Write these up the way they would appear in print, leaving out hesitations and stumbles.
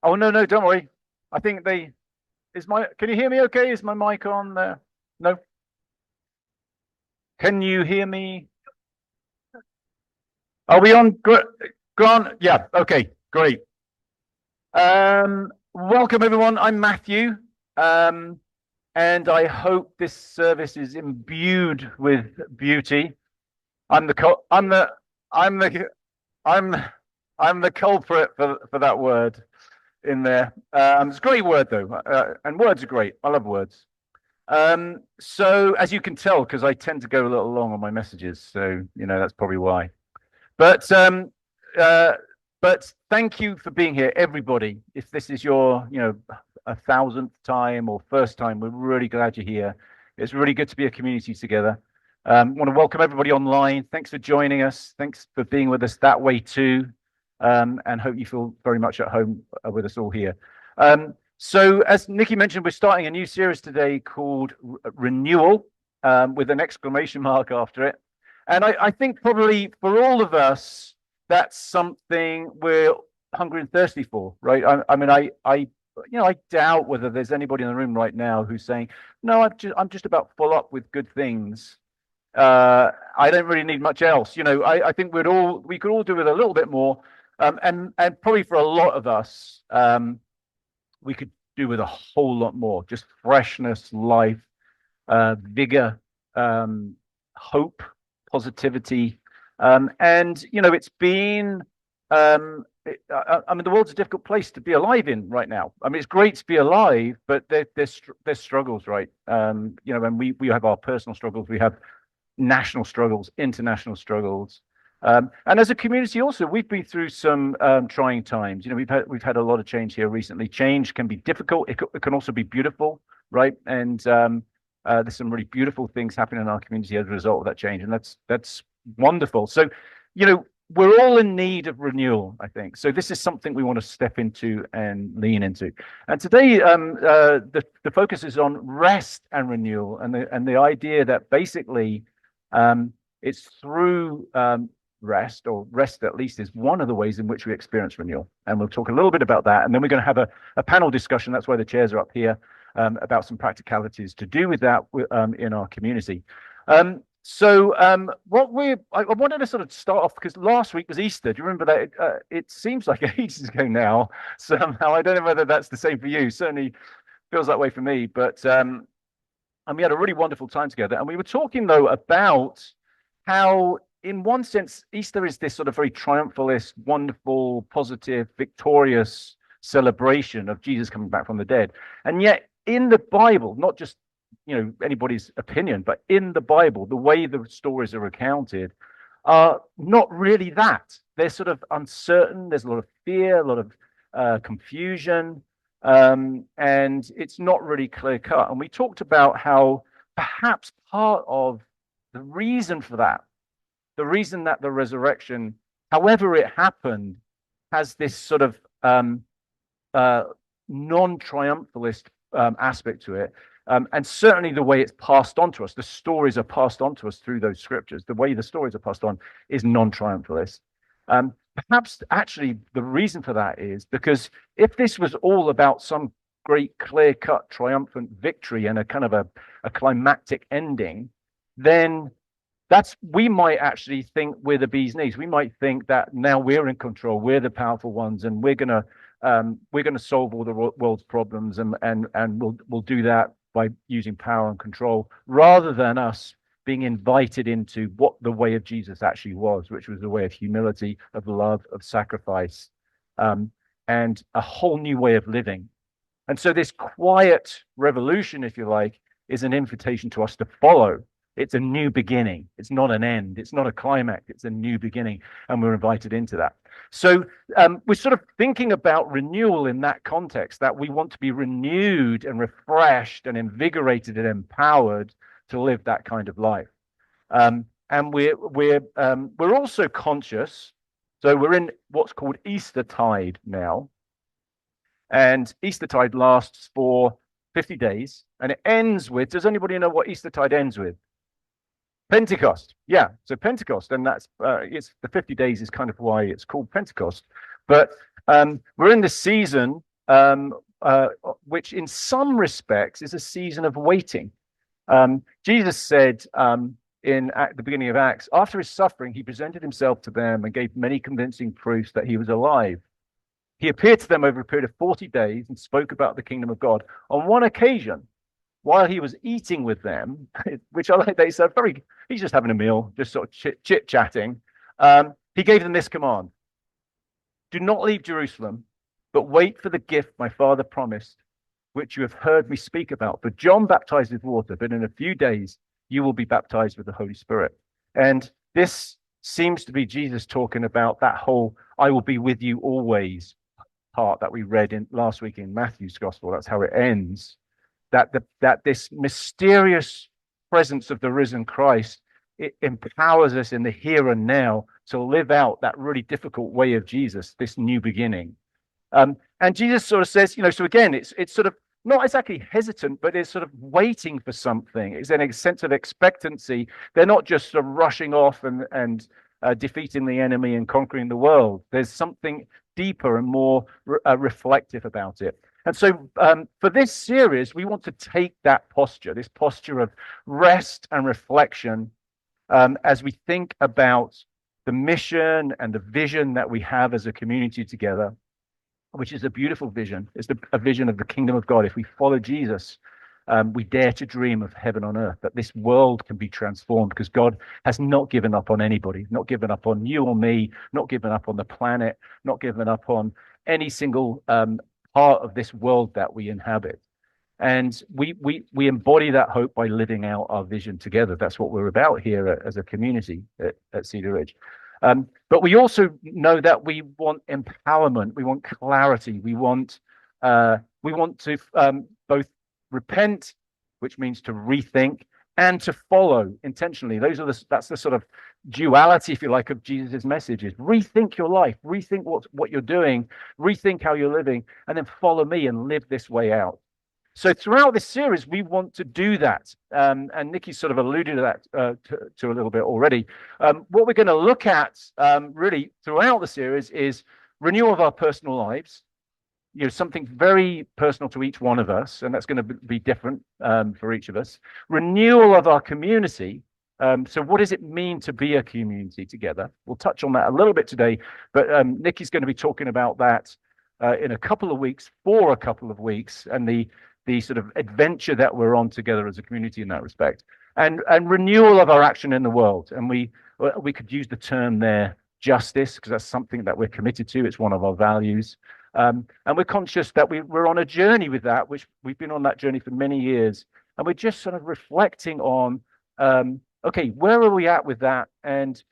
Oh no, no, don't worry. I think they is my. Can you hear me? Okay, is my mic on there? No. Can you hear me? Are we on? Grant? Yeah. Okay. Great. Welcome everyone. I'm Matthew, um, and I hope this service is imbued with beauty. I'm the cul- I'm the I'm I'm the culprit for that word in there. It's a great word though, and words are great. I love words. So as you can tell, because I tend to go a little long on my messages, so that's probably why. But uh, but thank you for being here, everybody. If this is your, 1,000th time or first time, we're really glad you're here. It's really good to be a community together. Want to welcome everybody online. Thanks for joining us. Thanks for being with us that way too. And hope you feel very much at home with us all here. So as Nikki mentioned, we're starting a new series today called Renewal, with an exclamation mark after it. And I think probably for all of us, that's something we're hungry and thirsty for, right? I mean, I doubt whether there's anybody in the room right now who's saying, "No, I'm just about full up with good things. I don't really need much else." I think we could all do with a little bit more, and probably for a lot of us, we could do with a whole lot more. Just freshness, life, vigor, hope, positivity. And it's been, I mean, the world's a difficult place to be alive in right now. I mean, it's great to be alive, but there's struggles, right? And we have our personal struggles, we have national struggles, international struggles. And as a community, also, we've been through some trying times. We've had a lot of change here recently. Change can be difficult. It can also be beautiful, right? And there's some really beautiful things happening in our community as a result of that change, and that's wonderful. So, we're all in need of renewal, I think. So this is something we want to step into and lean into. And today, the focus is on rest and renewal, and the idea that basically it's through rest, or rest at least is one of the ways in which we experience renewal. And we'll talk a little bit about that, and then we're going to have a panel discussion. That's why the chairs are up here, about some practicalities to do with that in our community. So I wanted to sort of start off because last week was Easter. Do you remember that? It seems like ages ago now. Somehow I don't know whether that's the same for you. Certainly feels that way for me. But and we had a really wonderful time together. And we were talking though about how, in one sense, Easter is this sort of very triumphalist, wonderful, positive, victorious celebration of Jesus coming back from the dead. And yet, in the Bible, not just anybody's opinion, but in the Bible, the way the stories are recounted are not really that. They're sort of uncertain. There's a lot of fear, a lot of confusion, and it's not really clear cut. And we talked about how perhaps part of the reason for that, the reason that the resurrection, however it happened, has this sort of non-triumphalist aspect to it. And certainly the way it's passed on to us, the stories are passed on to us through those scriptures. The way the stories are passed on is non-triumphalist. Perhaps actually the reason for that is because if this was all about some great clear-cut triumphant victory and a kind of a climactic ending, then we might actually think we're the bee's knees. We might think that now we're in control, we're the powerful ones, and we're gonna solve all the world's problems, and we'll do that by using power and control, rather than us being invited into what the way of Jesus actually was, which was a way of humility, of love, of sacrifice, and a whole new way of living. And so this quiet revolution, if you like, is an invitation to us to follow. It's a new beginning. It's not an end. It's not a climax. It's a new beginning. And we're invited into that. So we're sort of thinking about renewal in that context, that we want to be renewed and refreshed and invigorated and empowered to live that kind of life. And we're also conscious. So we're in what's called Eastertide now. And Eastertide lasts for 50 days. And it ends with, does anybody know what Eastertide ends with? Pentecost. Yeah, so Pentecost, and that's it's the 50 days is kind of why it's called Pentecost. But we're in this season um, uh, which in some respects is a season of waiting. Jesus said in at the beginning of Acts, after his suffering, he presented himself to them and gave many convincing proofs that he was alive. He appeared to them over a period of 40 days and spoke about the kingdom of God. On one occasion, while he was eating with them, which I like, they said, he's just having a meal, just sort of chit chatting. He gave them this command: do not leave Jerusalem, but wait for the gift my father promised, which you have heard me speak about. For John baptized with water, but in a few days you will be baptized with the Holy Spirit. And this seems to be Jesus talking about that whole I will be with you always part that we read in last week in Matthew's gospel. That's how it ends. That this mysterious presence of the risen Christ, it empowers us in the here and now to live out that really difficult way of Jesus, this new beginning. And Jesus sort of says, so again, it's sort of not exactly hesitant, but it's sort of waiting for something. It's in a sense of expectancy. They're not just sort of rushing off and defeating the enemy and conquering the world. There's something deeper and more reflective about it. And so for this series, we want to take that posture, this posture of rest and reflection, as we think about the mission and the vision that we have as a community together, which is a beautiful vision. It's a vision of the kingdom of God. If we follow Jesus, we dare to dream of heaven on earth, that this world can be transformed, because God has not given up on anybody, not given up on you or me, not given up on the planet, not given up on any single part of this world that we inhabit. And we embody that hope by living out our vision together. That's what we're about here as a community at Cedar Ridge. But we also know that we want empowerment, we want clarity, we want to both repent, which means to rethink, and to follow intentionally. That's the sort of duality, if you like, of Jesus's messages. Rethink your life, rethink what you're doing, rethink how you're living, and then follow me and live this way out. So throughout this series, we want to do that. And Nikki sort of alluded to that to a little bit already. What we're going to look at really throughout the series is renewal of our personal lives, something very personal to each one of us, and that's going to be different for each of us. Renewal of our community. So what does it mean to be a community together? We'll touch on that a little bit today, but Nikki's going to be talking about that in a couple of weeks, for a couple of weeks, and the sort of adventure that we're on together as a community in that respect, and renewal of our action in the world. And we could use the term there, justice, because that's something that we're committed to. It's one of our values. And we're conscious that we're on a journey with that, which we've been on that journey for many years. And we're just sort of reflecting on, okay, where are we at with that? And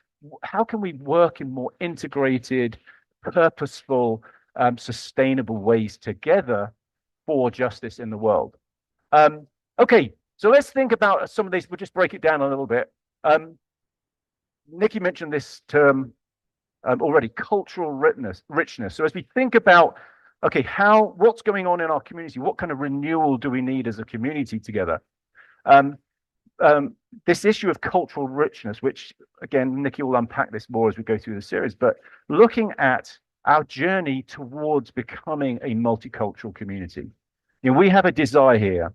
how can we work in more integrated, purposeful, sustainable ways together for justice in the world? Okay, so let's think about some of these. We'll just break it down a little bit. Nikki mentioned this term already, cultural richness. So as we think about, okay, what's going on in our community? What kind of renewal do we need as a community together? This issue of cultural richness, which again, Nikki will unpack this more as we go through the series, but looking at our journey towards becoming a multicultural community. We have a desire here,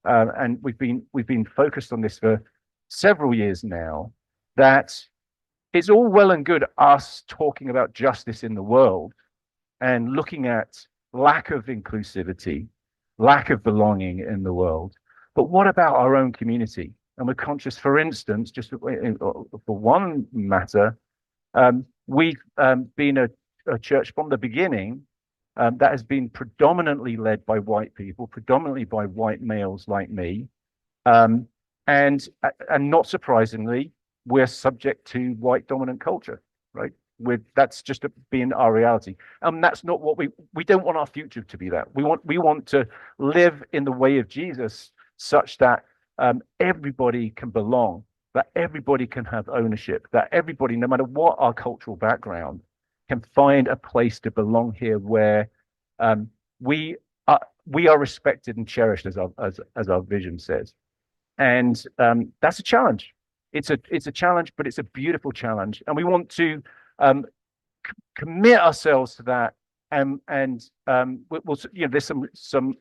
and we've been focused on this for several years now, that it's all well and good us talking about justice in the world and looking at lack of inclusivity, lack of belonging in the world. But what about our own community? And we're conscious, for instance, just for one matter, we've been a church from the beginning that has been predominantly led by white people, predominantly by white males like me. And not surprisingly, we're subject to white dominant culture, right? That's just being our reality. And that's not what we don't want our future to be that. We want to live in the way of Jesus, such that everybody can belong, that everybody can have ownership, that everybody, no matter what our cultural background, can find a place to belong here, where we are respected and cherished, as our vision says. And that's a challenge. It's a challenge, but it's a beautiful challenge, and we want to commit ourselves to that there's some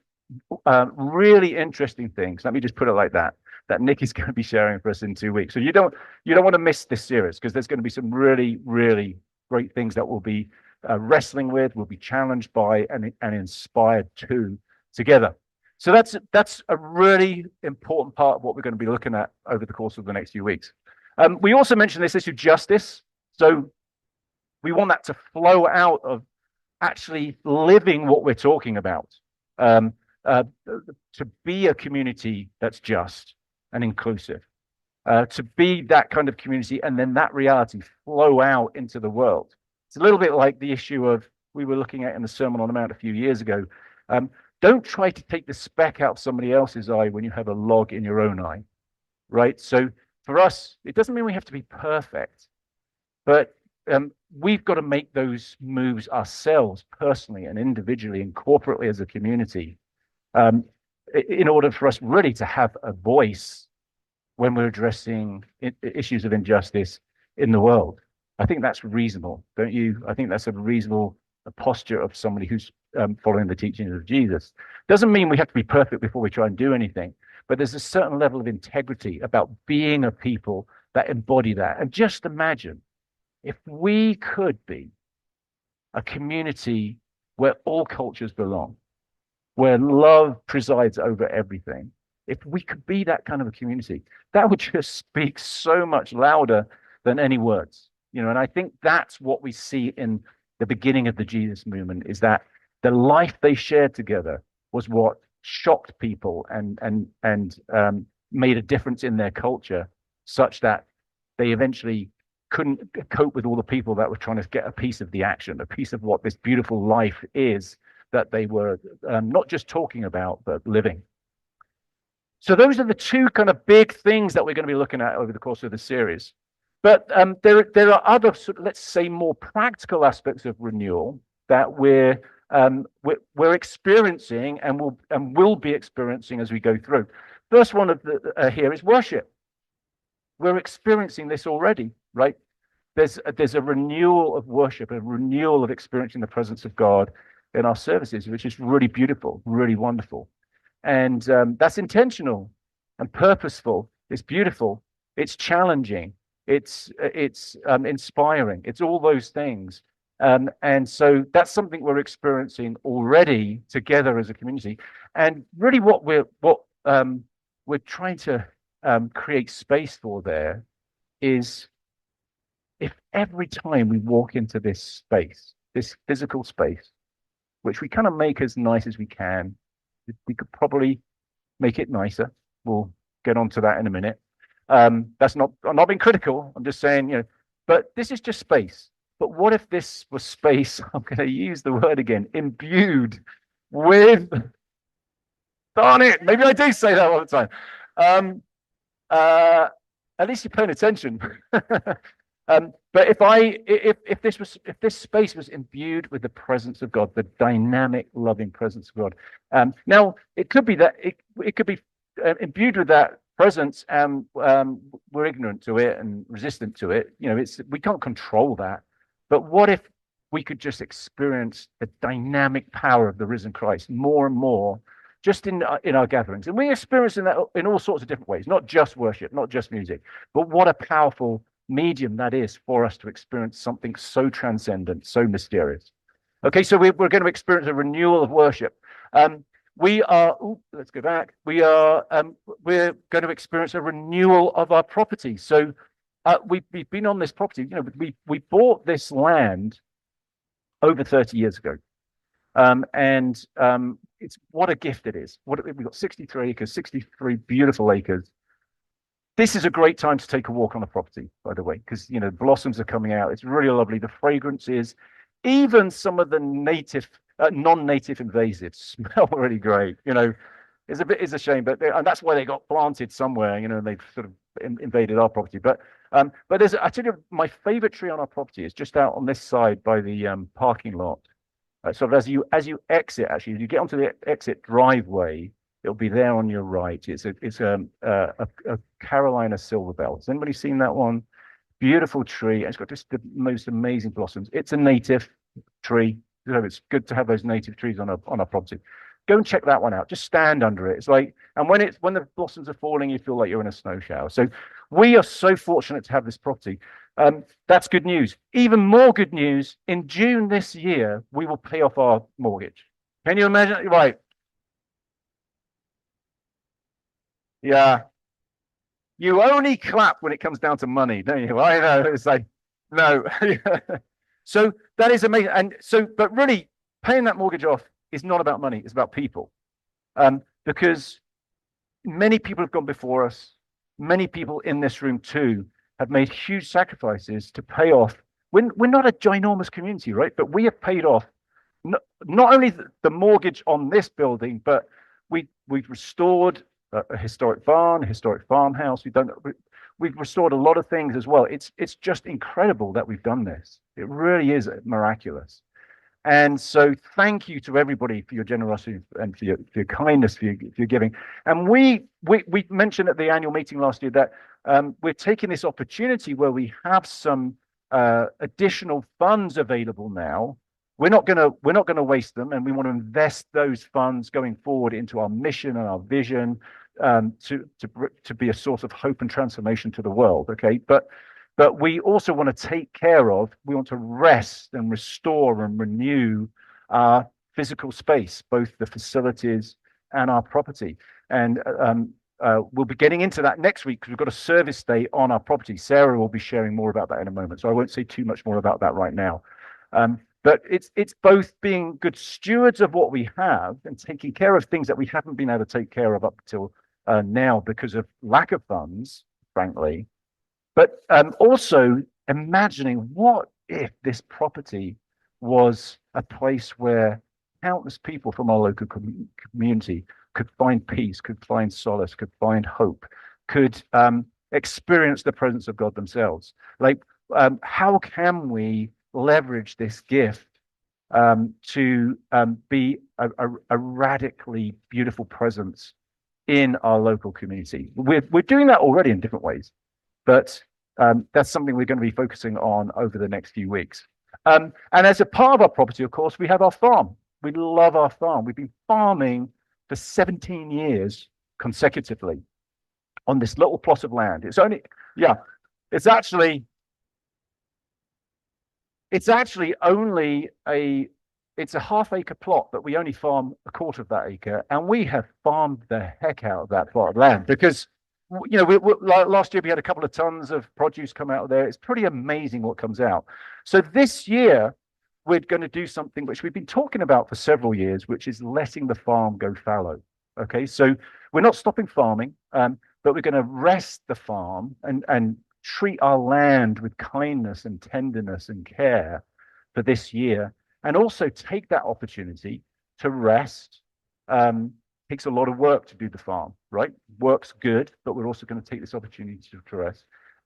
really interesting things. Let me just put it like that. That Nick is going to be sharing for us in 2 weeks. So you don't want to miss this series because there's going to be some really, really great things that we'll be wrestling with, we'll be challenged by, and inspired to together. So that's a really important part of what we're going to be looking at over the course of the next few weeks. We also mentioned this issue of justice. So we want that to flow out of actually living what we're talking about. To be a community that's just and inclusive, to be that kind of community, and then that reality flow out into the world. It's a little bit like the issue of we were looking at in the Sermon on the Mount a few years ago. Don't try to take the speck out of somebody else's eye when you have a log in your own eye, right? So for us, it doesn't mean we have to be perfect, but we've got to make those moves ourselves personally and individually and corporately as a community in order for us really to have a voice when we're addressing issues of injustice in the world. I think that's reasonable, don't you? I think that's a reasonable posture of somebody who's following the teachings of Jesus. Doesn't mean we have to be perfect before we try and do anything, but there's a certain level of integrity about being a people that embody that. And just imagine if we could be a community where all cultures belong, where love presides over everything. If we could be that kind of a community, that would just speak so much louder than any words, and I think that's what we see in the beginning of the Jesus movement, is that the life they shared together was what shocked people and made a difference in their culture, such that they eventually couldn't cope with all the people that were trying to get a piece of the action, a piece of what this beautiful life is that they were not just talking about, but living. So those are the two kind of big things that we're going to be looking at over the course of the series. But there are other, let's say, more practical aspects of renewal that we're experiencing and will be experiencing as we go through. First one of here is worship. We're experiencing this already, right? There's a renewal of worship, a renewal of experiencing the presence of God in our services, which is really beautiful, really wonderful. And that's intentional and purposeful. It's beautiful. It's challenging. It's inspiring. It's all those things. And so that's something we're experiencing already together as a community. And really what we're trying to create space for there is, if every time we walk into this space, this physical space, which we kind of make as nice as we can, we could probably make it nicer. We'll get onto that in a minute. I'm not being critical. I'm just saying, but this is just space. But what if this was space? I'm going to use the word again, imbued with, darn it, maybe I do say that all the time. At least you're paying attention. But if this space was imbued with the presence of God, the dynamic, loving presence of God, now it could be that it could be imbued with that presence, and we're ignorant to it and resistant to it. We can't control that. But what if we could just experience the dynamic power of the risen Christ more and more, just in our gatherings? And we're experiencing that in all sorts of different ways, not just worship, not just music, but what a powerful medium that is for us to experience something so transcendent, so mysterious. Okay, so we're going to experience a renewal of worship. Let's go back. We're going to experience a renewal of our property. So we've been on this property. We bought this land over 30 years ago, and it's what a gift it is. We've got 63 acres, 63 beautiful acres. This is a great time to take a walk on the property, by the way, because blossoms are coming out. It's really lovely. The fragrance is, even some of the non-native invasives smell really great. It's a shame, but and that's why they got planted somewhere. They've sort of invaded our property. But there's, I tell you, my favorite tree on our property is just out on this side by the parking lot. Sort of as you exit, actually, as you get onto the exit driveway, it'll be there on your right. It's a Carolina silver bell. Has anybody seen that one? Beautiful tree. It's got just the most amazing blossoms. It's a native tree. So it's good to have those native trees on our property. Go and check that one out. Just stand under it. It's like, and when the blossoms are falling, you feel like you're in a snow shower. So we are so fortunate to have this property. That's good news. Even more good news, in June this year, we will pay off our mortgage. Can you imagine? Right. Yeah. You only clap when it comes down to money, don't you? I know. It's like, no. So that is amazing. And so, but really, paying that mortgage off is not about money, it's about people. Because many people have gone before us, many people in this room too have made huge sacrifices to pay off. We're not a ginormous community, right? But we have paid off not only the mortgage on this building, but we've restored a historic barn, a historic farmhouse. We've restored a lot of things as well. It's just incredible that we've done this. It really is miraculous. And so thank you to everybody for your generosity and for your kindness, for your giving. And we mentioned at the annual meeting last year that we're taking this opportunity where we have some additional funds available now. We're not gonna waste them, and we want to invest those funds going forward into our mission and our vision, to be a source of hope and transformation to the world. Okay, but we also want to take care of, we want to rest and restore and renew our physical space, both the facilities and our property. And we'll be getting into that next week because we've got a service day on our property. Sarah will be sharing more about that in a moment, so I won't say too much more about that right now. But it's both being good stewards of what we have and taking care of things that we haven't been able to take care of up until now because of lack of funds, frankly. But also imagining, what if this property was a place where countless people from our local community could find peace, could find solace, could find hope, could experience the presence of God themselves. Like, how can we leverage this gift to be a radically beautiful presence in our local community? We're doing that already in different ways, but that's something we're going to be focusing on over the next few weeks. And as a part of our property, of course, we have our farm. We love our farm. We've been farming for 17 years consecutively on this little plot of land. Yeah, it's actually only it's a half-acre plot, but we only farm a quarter of that acre, and we have farmed the heck out of that plot of land because, last year we had a couple of tons of produce come out of there. It's pretty amazing what comes out. So this year we're going to do something which we've been talking about for several years, which is letting the farm go fallow. Okay, so we're not stopping farming, but we're going to rest the farm and treat our land with kindness and tenderness and care for this year, and also take that opportunity to rest. Takes a lot of work to do the farm, right? Work's good, but we're also going to take this opportunity to rest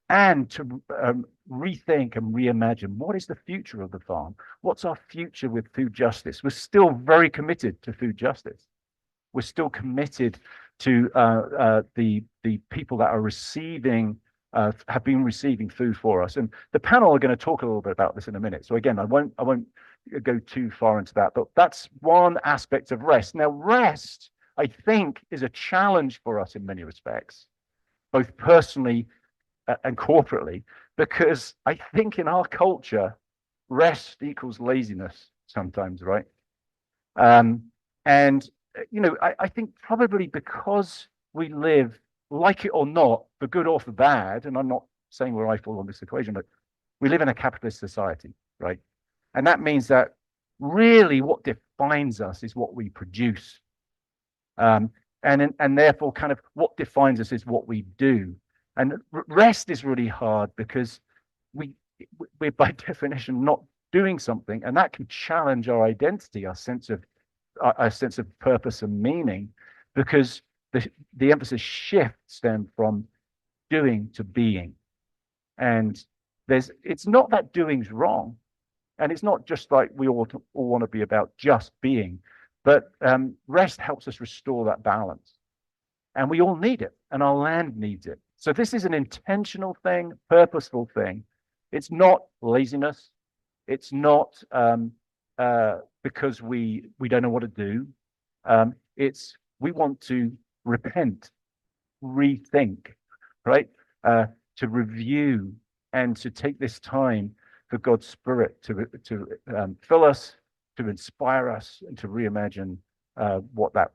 and to rethink and reimagine, what is the future of the farm? What's our future with food justice? We're still very committed to food justice. We're still committed to the people that are receiving, have been receiving food for us. And the panel are going to talk a little bit about this in a minute. So again, I won't go too far into that, but that's one aspect of rest. Now, rest, I think, is a challenge for us in many respects, both personally and corporately, because I think in our culture, rest equals laziness sometimes, right? And I think probably because we live, like it or not, for good or for bad, and I'm not saying where I fall on this equation, but we live in a capitalist society, right? And that means that really what defines us is what we produce. And therefore kind of what defines us is what we do. And rest is really hard because we're by definition not doing something, and that can challenge our identity, our sense of purpose and meaning, because the emphasis shifts then from doing to being. And it's not that doing's wrong, and it's not just like we all want to be about just being, but rest helps us restore that balance, and we all need it, and our land needs it. So this is an intentional thing, purposeful thing. It's not laziness. It's not because we don't know what to do. It's we want to repent, rethink, right? To review and to take this time for God's Spirit to fill us, to inspire us, and to reimagine what that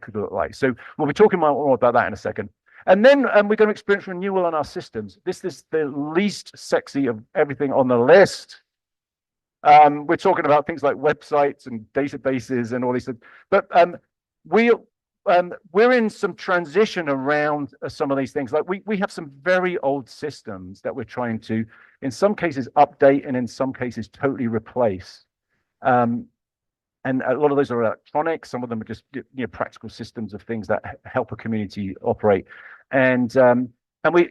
could look like. So we'll be talking more about that in a second. And then we're going to experience renewal on our systems. This is the least sexy of everything on the list. We're talking about things like websites and databases and all these things. But we're in some transition around some of these things. Like we have some very old systems that we're trying to, in some cases, update and in some cases totally replace. And a lot of those are electronic. Some of them are just practical systems of things that help a community operate. And we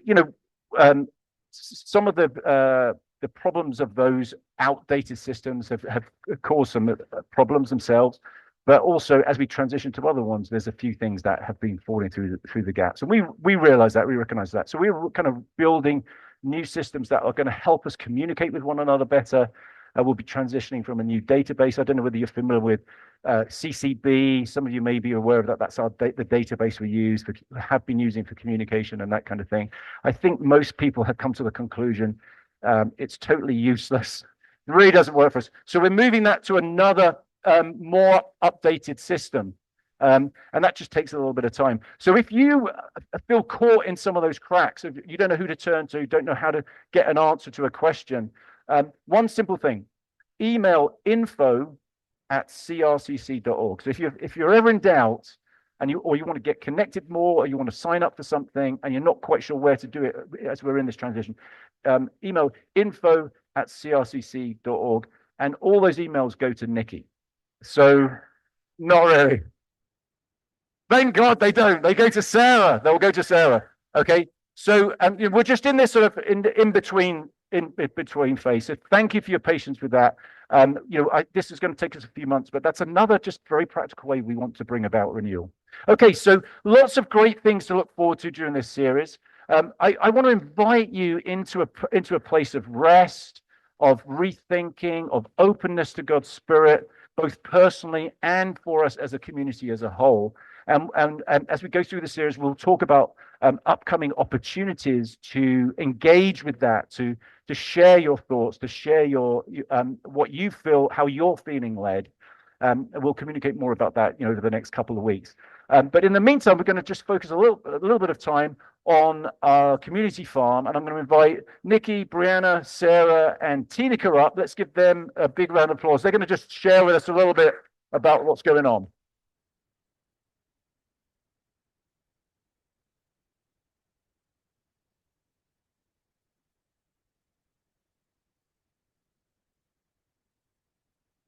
some of the problems of those outdated systems have caused some problems themselves. But also, as we transition to other ones, there's a few things that have been falling through the gaps, and we realize that, we recognize that. So we're kind of building new systems that are going to help us communicate with one another better. We'll be transitioning from a new database. I don't know whether you're familiar with CCB. Some of you may be aware of that. That's the database we use have been using for communication and that kind of thing. I think most people have come to the conclusion it's totally useless. It really doesn't work for us. So we're moving that to another more updated system. And that just takes a little bit of time. So if you feel caught in some of those cracks, if you don't know who to turn to, don't know how to get an answer to a question, one simple thing: email info@crcc.org. So if you're ever in doubt and you want to get connected more, or you want to sign up for something and you're not quite sure where to do it as we're in this transition, email info@crcc.org, and all those emails go to Nikki. So not really. Thank God they don't. They go to Sarah. They'll go to Sarah. Okay. So we're just in this sort of in between phase. So thank you for your patience with that. This is going to take us a few months, but that's another just very practical way we want to bring about renewal. Okay, so lots of great things to look forward to during this series. I want to invite you into a place of rest, of rethinking, of openness to God's Spirit, both personally and for us as a community as a whole. And as we go through the series, we'll talk about upcoming opportunities to engage with that, to share your thoughts, to share your what you feel, how you're feeling led. And we'll communicate more about that, over the next couple of weeks. But in the meantime, we're going to just focus a little bit of time on our community farm, and I'm going to invite Nikki, Brianna, Sarah, and Tinika up. Let's give them a big round of applause. They're going to just share with us a little bit about what's going on.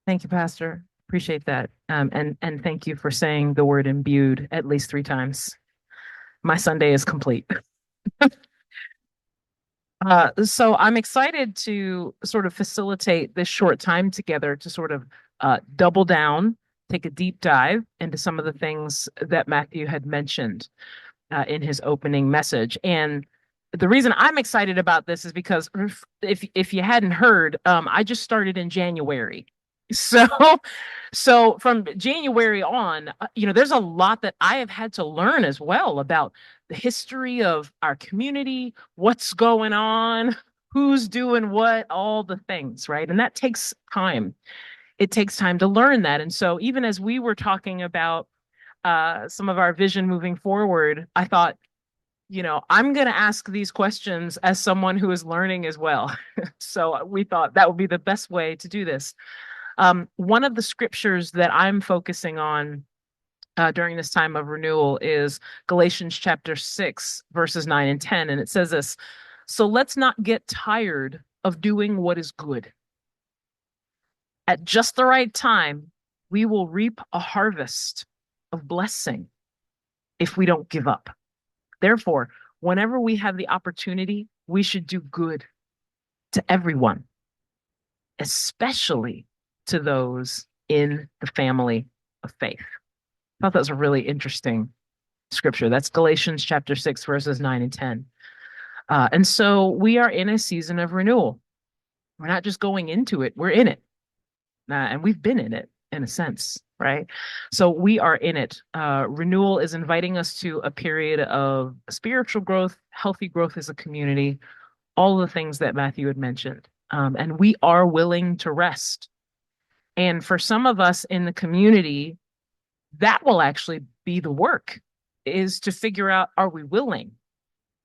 Thank you, Pastor. Appreciate that. And thank you for saying the word imbued at least 3 times. My Sunday is complete. So I'm excited to sort of facilitate this short time together to sort of double down, take a deep dive into some of the things that Matthew had mentioned in his opening message. And the reason I'm excited about this is because if you hadn't heard, I just started in January. So from January on, there's a lot that I have had to learn as well about the history of our community, what's going on, who's doing what, all the things, right? And that takes time. It takes time to learn that. And so even as we were talking about some of our vision moving forward, I thought, I'm going to ask these questions as someone who is learning as well. So we thought that would be the best way to do this. One of the scriptures that I'm focusing on during this time of renewal is Galatians chapter 6, verses 9 and 10. And it says this: "So let's not get tired of doing what is good. At just the right time, we will reap a harvest of blessing if we don't give up. Therefore, whenever we have the opportunity, we should do good to everyone, especially to those in the family of faith." I thought that was a really interesting scripture. That's Galatians chapter 6, verses 9 and 10. And so we are in a season of renewal. We're not just going into it, we're in it. And we've been in it in a sense, right? So we are in it. Renewal is inviting us to a period of spiritual growth, healthy growth as a community, all the things that Matthew had mentioned. And we are willing to rest. And for some of us in the community, that will actually be the work, is to figure out, are we willing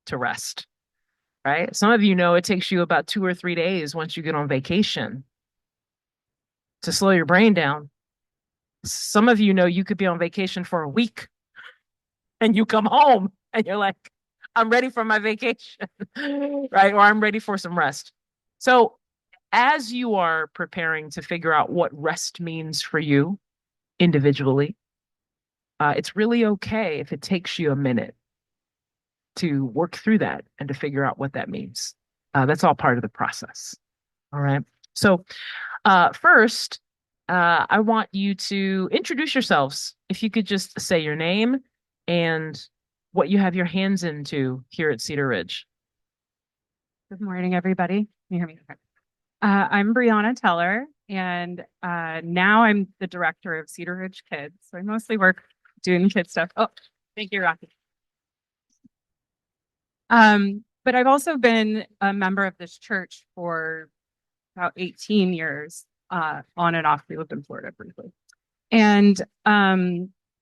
to rest? Right? Some of you know it takes you about 2 or 3 days once you get on vacation to slow your brain down. Some of you know you could be on vacation for a week and you come home and you're like, I'm ready for my vacation, right? Or I'm ready for some rest. So, as you are preparing to figure out what rest means for you individually, it's really okay if it takes you a minute to work through that and to figure out what that means. That's all part of the process. All right. So, first, I want you to introduce yourselves. If you could just say your name and what you have your hands into here at Cedar Ridge. Good morning, everybody. Can you hear me? Okay. I'm Brianna Teller, and now I'm the director of Cedar Ridge Kids. So I mostly work doing kid stuff. Oh, thank you, Rocky. But I've also been a member of this church for about 18 years, on and off. We lived in Florida briefly. And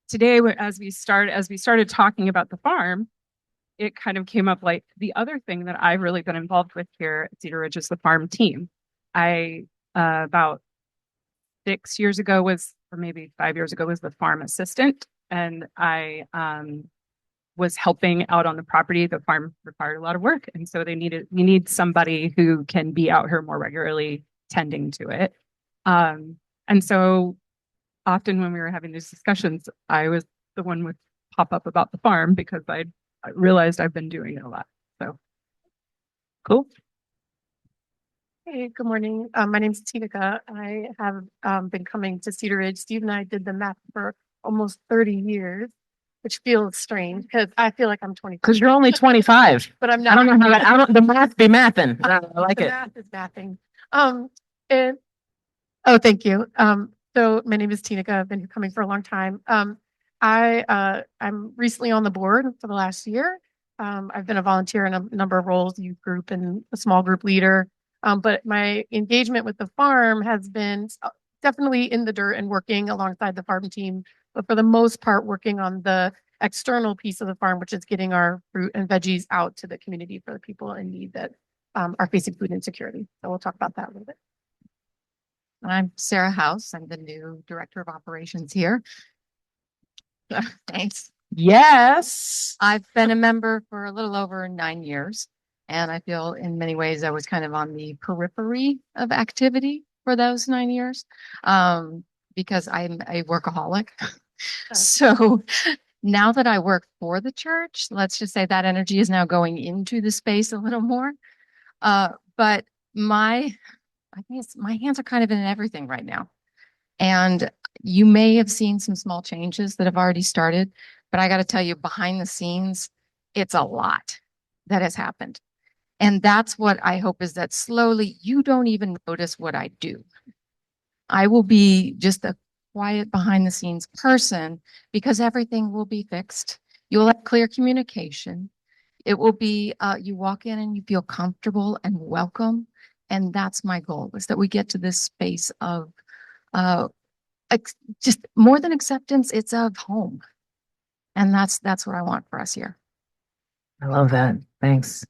today, as we started talking about the farm, it kind of came up like the other thing that I've really been involved with here at Cedar Ridge is the farm team. I about 6 years ago was, or maybe 5 years ago, was the farm assistant, and I was helping out on the property. The farm required a lot of work, and so we need somebody who can be out here more regularly tending to it. And so often when we were having these discussions, I was the one would pop up about the farm because I realized I've been doing it a lot. So Cool. Hey, good morning. My name's Tika. I have been coming to Cedar Ridge. Steve and I did the math for almost 30 years, which feels strange because I feel like I'm 20. Because you're only 25. But I'm I not. don't know how that, I don't, the math be mathing. I like The it. math is mathing. And oh, thank you. So my name is Tika. I've been coming for a long time. I'm recently on the board for the last year. I've been a volunteer in a number of roles, youth group and a small group leader. But my engagement with the farm has been definitely in the dirt and working alongside the farm team, but for the most part, working on the external piece of the farm, which is getting our fruit and veggies out to the community for the people in need that are facing food insecurity. So we'll talk about that a little bit. I'm Sarah House. I'm the new director of operations here. Thanks. Yes. I've been a member for a little over 9 years, and I feel in many ways I was kind of on the periphery of activity for those 9 years, because I'm a workaholic. So now that I work for the church, let's just say that energy is now going into the space a little more. But I think my hands are kind of in everything right now. And you may have seen some small changes that have already started, but I got to tell you, behind the scenes, it's a lot that has happened. And that's what I hope, is that slowly you don't even notice what I do. I will be just a quiet behind the scenes person because everything will be fixed. You'll have clear communication. It will be, you walk in and you feel comfortable and welcome. And that's my goal, is that we get to this space of just more than acceptance, it's of home. And that's what I want for us here. I love that. Thanks.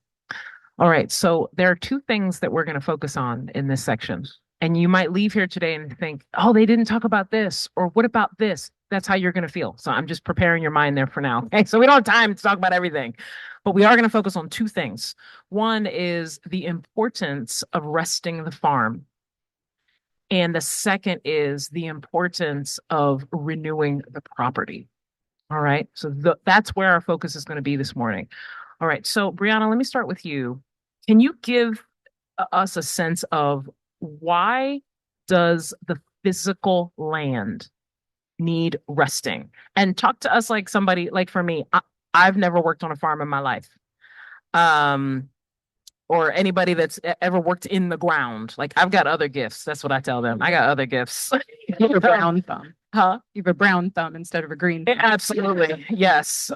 All right. So there are two things that we're going to focus on in this section. And you might leave here today and think, oh, they didn't talk about this, or what about this? That's how you're going to feel. So I'm just preparing your mind there for now. Okay. So we don't have time to talk about everything, but we are going to focus on two things. One is the importance of resting the farm. And the second is the importance of renewing the property. All right. So that's where our focus is going to be this morning. All right. So, Brianna, let me start with you. Can you give us a sense of why does the physical land need resting? And talk to us like somebody, like for me, I've never worked on a farm in my life. or anybody that's ever worked in the ground. Like I've got other gifts. That's what I tell them. I got other gifts. You have a brown thumb. Huh? You have a brown thumb instead of a green thumb. Absolutely. Yes.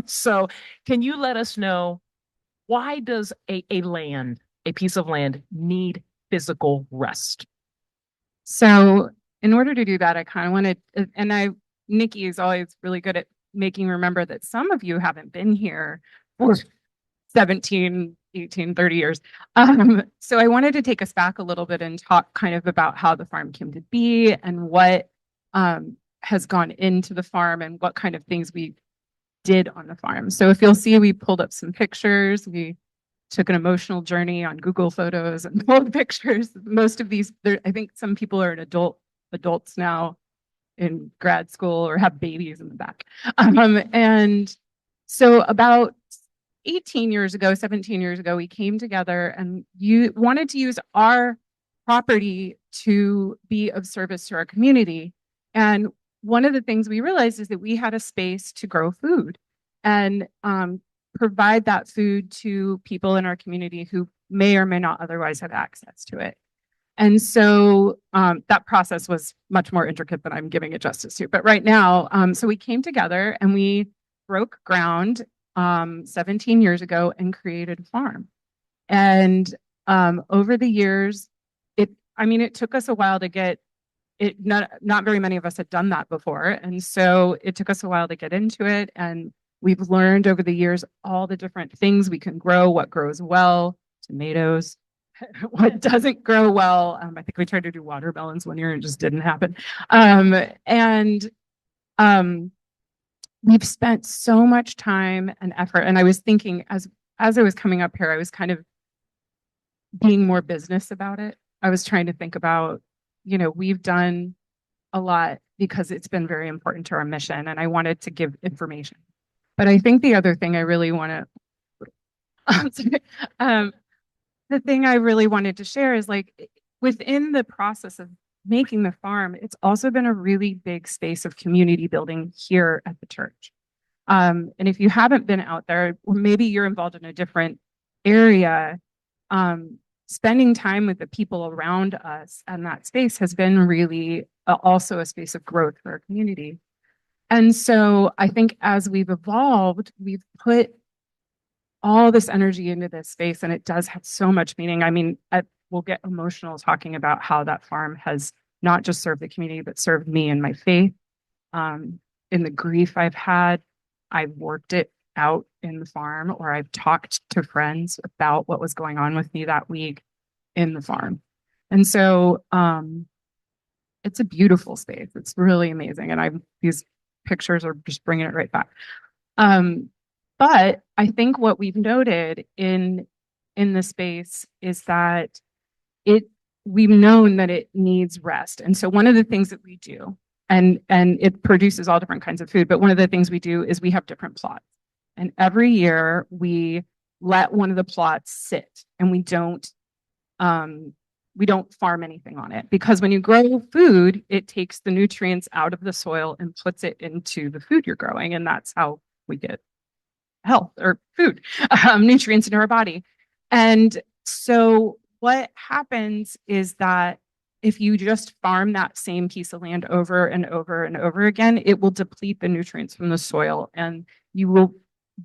So can you let us know, why does a piece of land need physical rest? So in order to do that, I kind of wanted, and Nikki is always really good at making remember that some of you haven't been here for 17, 18, 30 years. So I wanted to take us back a little bit and talk kind of about how the farm came to be and what has gone into the farm and what kind of things we did on the farm. So if you'll see, we pulled up some pictures. We took an emotional journey on Google Photos and pulled pictures. Most of these, I think some people are adults now in grad school or have babies in the back. And so about 18 years ago, 17 years ago, we came together and you wanted to use our property to be of service to our community. And one of the things we realized is that we had a space to grow food and provide that food to people in our community who may or may not otherwise have access to it. And so that process was much more intricate than I'm giving it justice to. But right now, so we came together and we broke ground 17 years ago and created a farm. And over the years, it took us a while to get it. Not very many of us had done that before. And so it took us a while to get into it. And we've learned over the years all the different things we can grow, what grows well, tomatoes, what doesn't grow well. I think we tried to do watermelons one year and it just didn't happen. We've spent so much time and effort. And I was thinking as I was coming up here, I was kind of being more business about it. I was trying to think about, we've done a lot because it's been very important to our mission and I wanted to give information. But I think the other thing I really want to, the thing I really wanted to share is like within the process of making the farm, it's also been a really big space of community building here at the church. And if you haven't been out there, or maybe you're involved in a different area, spending time with the people around us and that space has been really also a space of growth for our community. And so I think as we've evolved, we've put all this energy into this space and it does have so much meaning. I mean, we'll get emotional talking about how that farm has not just served the community, but served me and my faith. In the grief I've had, I've worked it out in the farm, or I've talked to friends about what was going on with me that week in the farm. And so it's a beautiful space. It's really amazing. And these pictures are just bringing it right back. But I think what we've noted in the space is that we've known that it needs rest. And so one of the things that we do, and it produces all different kinds of food, but one of the things we do is we have different plots. And every year we let one of the plots sit and we don't farm anything on it, because when you grow food, it takes the nutrients out of the soil and puts it into the food you're growing. And that's how we get health or food, nutrients into our body. And so what happens is that if you just farm that same piece of land over and over and over again, it will deplete the nutrients from the soil and you will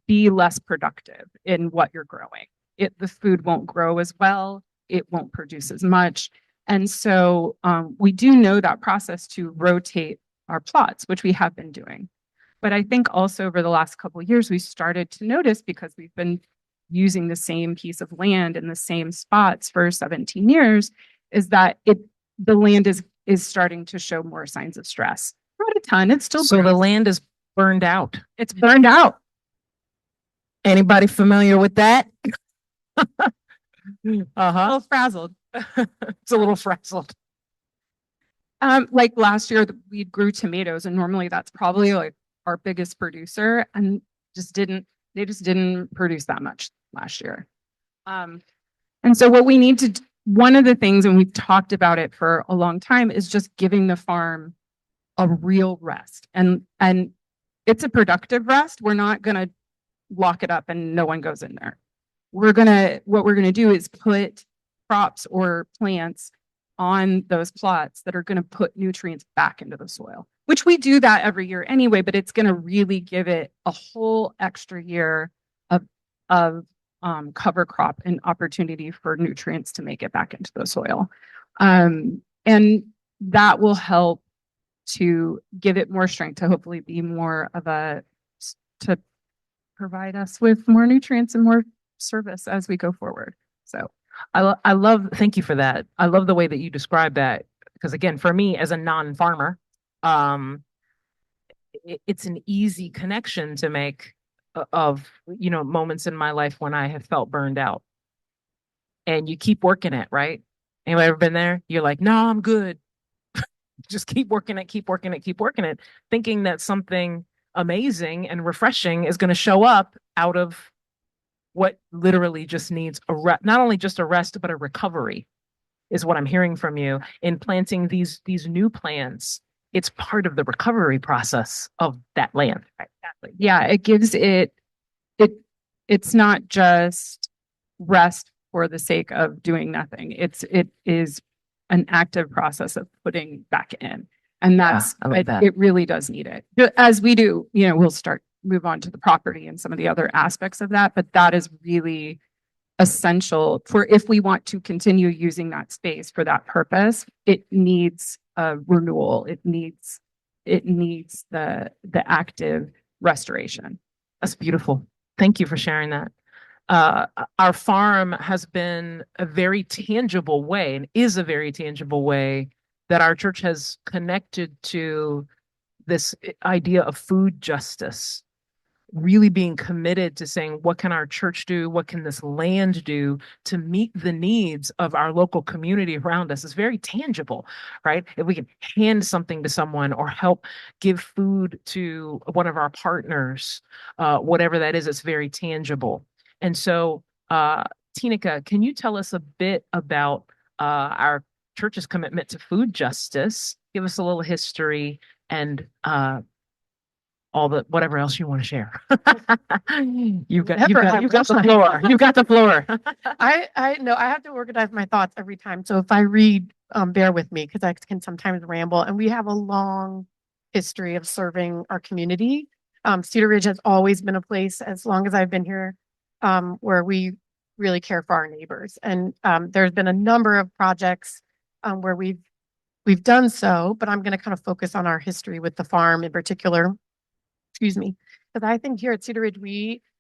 be less productive in what you're growing. The food won't grow as well. It won't produce as much. And so we do know that process to rotate our plots, which we have been doing. But I think also over the last couple of years, we started to notice, because we've been using the same piece of land in the same spots for 17 years, is that the land is starting to show more signs of stress. Not a ton, it's still So the land is burned out. It's burned out. Anybody familiar with that? A little frazzled. It's a little frazzled. Like last year, we grew tomatoes, and normally that's probably like our biggest producer, and they just didn't produce that much last year. And so what we need to, one of the things, and we've talked about it for a long time, is just giving the farm a real rest. And it's a productive rest. We're not going to lock it up and no one goes in there. what we're gonna do is put crops or plants on those plots that are gonna put nutrients back into the soil, which we do that every year anyway, but it's gonna really give it a whole extra year of cover crop and opportunity for nutrients to make it back into the soil. And that will help to give it more strength to hopefully be more of to provide us with more nutrients and more service as we go forward. So I love, thank you for that. I love the way that you describe that because again, for me as a non-farmer, it's an easy connection to make of, moments in my life when I have felt burned out. And you keep working it, right? Anybody ever been there? You're like, no, I'm good. Just keep working it, keep working it, keep working it, thinking that something amazing and refreshing is going to show up out of what literally just needs not only just a rest, but a recovery is what I'm hearing from you in planting these new plants. It's part of the recovery process of that land. Right, exactly. Yeah, it gives it's not just rest for the sake of doing nothing. It is an active process of putting back in. And that's it really does need it. As we do, we'll move on to the property and some of the other aspects of that, but that is really essential for if we want to continue using that space for that purpose. It needs a renewal. It needs the active restoration. That's beautiful. Thank you for sharing that. Our farm has been a very tangible way and is a very tangible way that our church has connected to this idea of food justice, really being committed to saying, what can our church do? What can this land do to meet the needs of our local community around us? Is very tangible, right? If we can hand something to someone or help give food to one of our partners, whatever that is, it's very tangible. And so, Tinika, can you tell us a bit about our church's commitment to food justice? Give us a little history and all the whatever else you want to share. You've got the floor. You've got the floor. I know I have to organize my thoughts every time. So if I read, bear with me because I can sometimes ramble. And we have a long history of serving our community. Cedar Ridge has always been a place, as long as I've been here, where we really care for our neighbors. And there's been a number of projects where we've done so, but I'm going to kind of focus on our history with the farm in particular. Excuse me, because I think here at Cedar Ridge,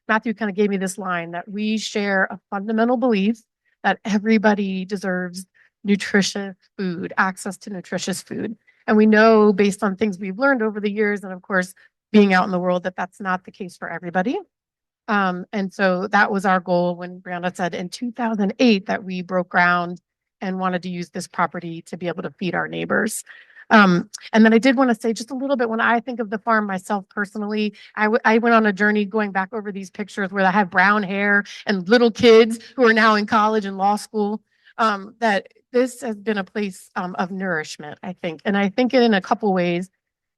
Matthew kind of gave me this line that we share a fundamental belief that everybody deserves nutritious food, access to nutritious food. And we know based on things we've learned over the years, and of course, being out in the world, that that's not the case for everybody. And so that was our goal when Brianna said in 2008 that we broke ground and wanted to use this property to be able to feed our neighbors. And then I did want to say just a little bit, when I think of the farm myself personally, I went on a journey going back over these pictures where I have brown hair and little kids who are now in college and law school, that this has been a place of nourishment, I think. And I think it in a couple ways,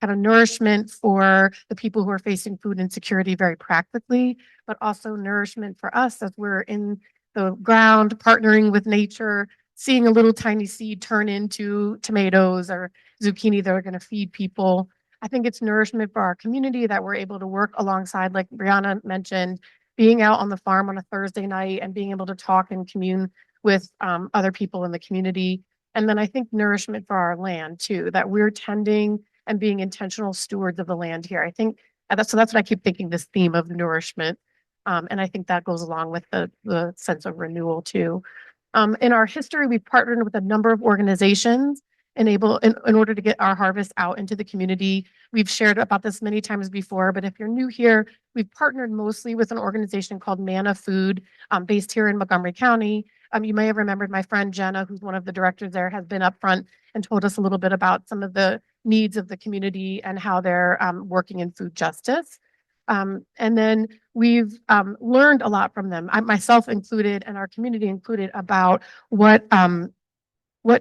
kind of nourishment for the people who are facing food insecurity very practically, but also nourishment for us as we're in the ground, partnering with nature, seeing a little tiny seed turn into tomatoes or zucchini that are going to feed people. I think it's nourishment for our community that we're able to work alongside, like Brianna mentioned, being out on the farm on a Thursday night and being able to talk and commune with other people in the community. And then I think nourishment for our land too, that we're tending and being intentional stewards of the land here. I think that's what I keep thinking, this theme of nourishment. And I think that goes along with the sense of renewal too. In our history, we've partnered with a number of organizations in order to get our harvest out into the community. We've shared about this many times before, but if you're new here, we've partnered mostly with an organization called Manna Food, based here in Montgomery County. You may have remembered my friend Jenna, who's one of the directors there, has been up front and told us a little bit about some of the needs of the community and how they're working in food justice. And then we've learned a lot from them, I myself included, and our community included, about what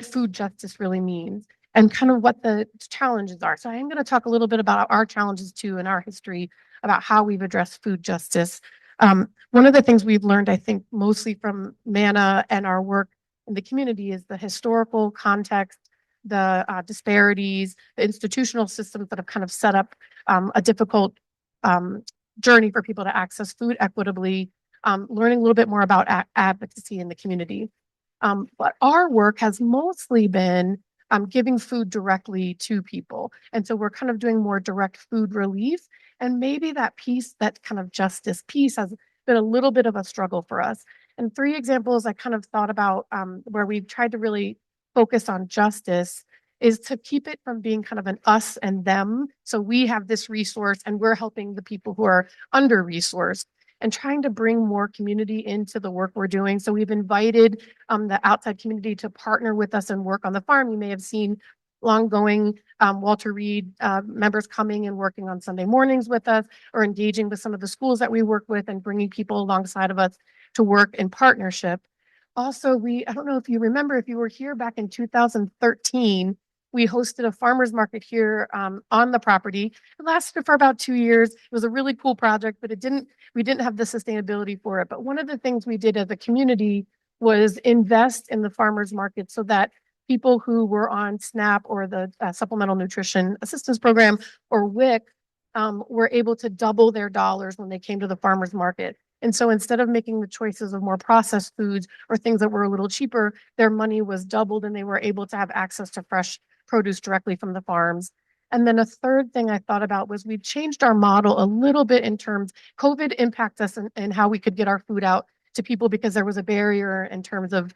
food justice really means and kind of what the challenges are. So I am going to talk a little bit about our challenges too in our history about how we've addressed food justice. One of the things we've learned, I think, mostly from MANA and our work in the community is the historical context, the disparities, the institutional systems that have kind of set up a difficult journey for people to access food equitably, learning a little bit more about advocacy in the community. But our work has mostly been giving food directly to people. And so we're kind of doing more direct food relief. And maybe that piece, that kind of justice piece, has been a little bit of a struggle for us. And three examples I kind of thought about where we've tried to really focus on justice is to keep it from being kind of an us and them. So we have this resource and we're helping the people who are under resourced, and trying to bring more community into the work we're doing. So we've invited the outside community to partner with us and work on the farm. You may have seen long-going Walter Reed members coming and working on Sunday mornings with us, or engaging with some of the schools that we work with and bringing people alongside of us to work in partnership. Also, I don't know if you remember, if you were here back in 2013, we hosted a farmer's market here on the property. It lasted for about 2 years. It was a really cool project, but we didn't have the sustainability for it. But one of the things we did as a community was invest in the farmer's market so that people who were on SNAP or the Supplemental Nutrition Assistance Program or WIC were able to double their dollars when they came to the farmer's market. And so instead of making the choices of more processed foods or things that were a little cheaper, their money was doubled and they were able to have access to fresh produce directly from the farms. And then a third thing I thought about was we've changed our model a little bit in terms, COVID impacts us in how we could get our food out to people because there was a barrier in terms of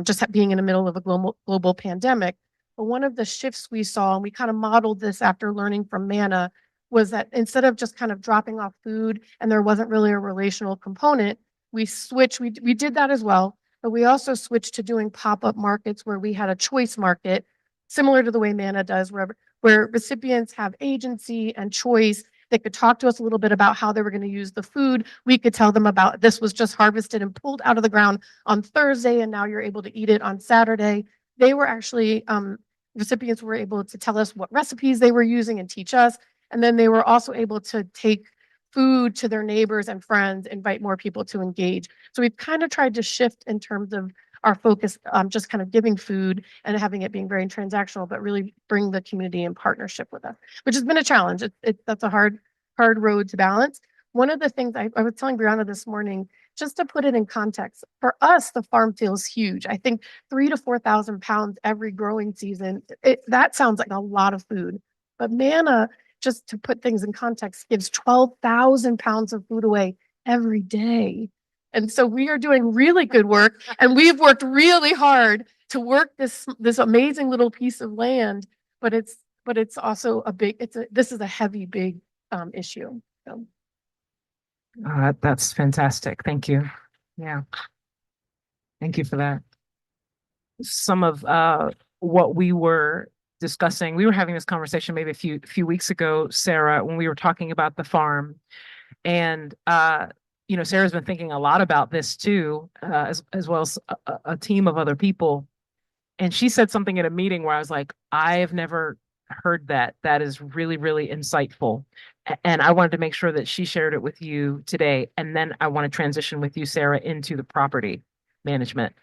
just being in the middle of a global pandemic. But one of the shifts we saw, and we kind of modeled this after learning from MANA, was that instead of just kind of dropping off food and there wasn't really a relational component, we switched, we did that as well, but we also switched to doing pop-up markets where we had a choice market, similar to the way MANA does, where recipients have agency and choice. They could talk to us a little bit about how they were going to use the food. We could tell them about this was just harvested and pulled out of the ground on Thursday, and now you're able to eat it on Saturday. They were actually, recipients were able to tell us what recipes they were using and teach us. And then they were also able to take food to their neighbors and friends, invite more people to engage. So we've kind of tried to shift in terms of our focus, just kind of giving food and having it being very transactional, but really bring the community in partnership with us, which has been a challenge. That's a hard road to balance. One of the things I was telling Brianna this morning, just to put it in context, for us, the farm feels huge. I think 3,000 to 4,000 pounds every growing season. That sounds like a lot of food, but MANA, just to put things in context, gives 12,000 pounds of food away every day. And so we are doing really good work, and we've worked really hard to work this amazing little piece of land, but it's also this is a heavy, big issue. So. That's fantastic. Thank you. Yeah. Thank you for that. Some of what we were discussing, we were having this conversation maybe a few weeks ago, Sarah, when we were talking about the farm. And Sarah's been thinking a lot about this too, as well as a team of other people. And she said something at a meeting where I was like, I have never heard that. That is really, really insightful. And I wanted to make sure that she shared it with you today. And then I want to transition with you, Sarah, into the property management.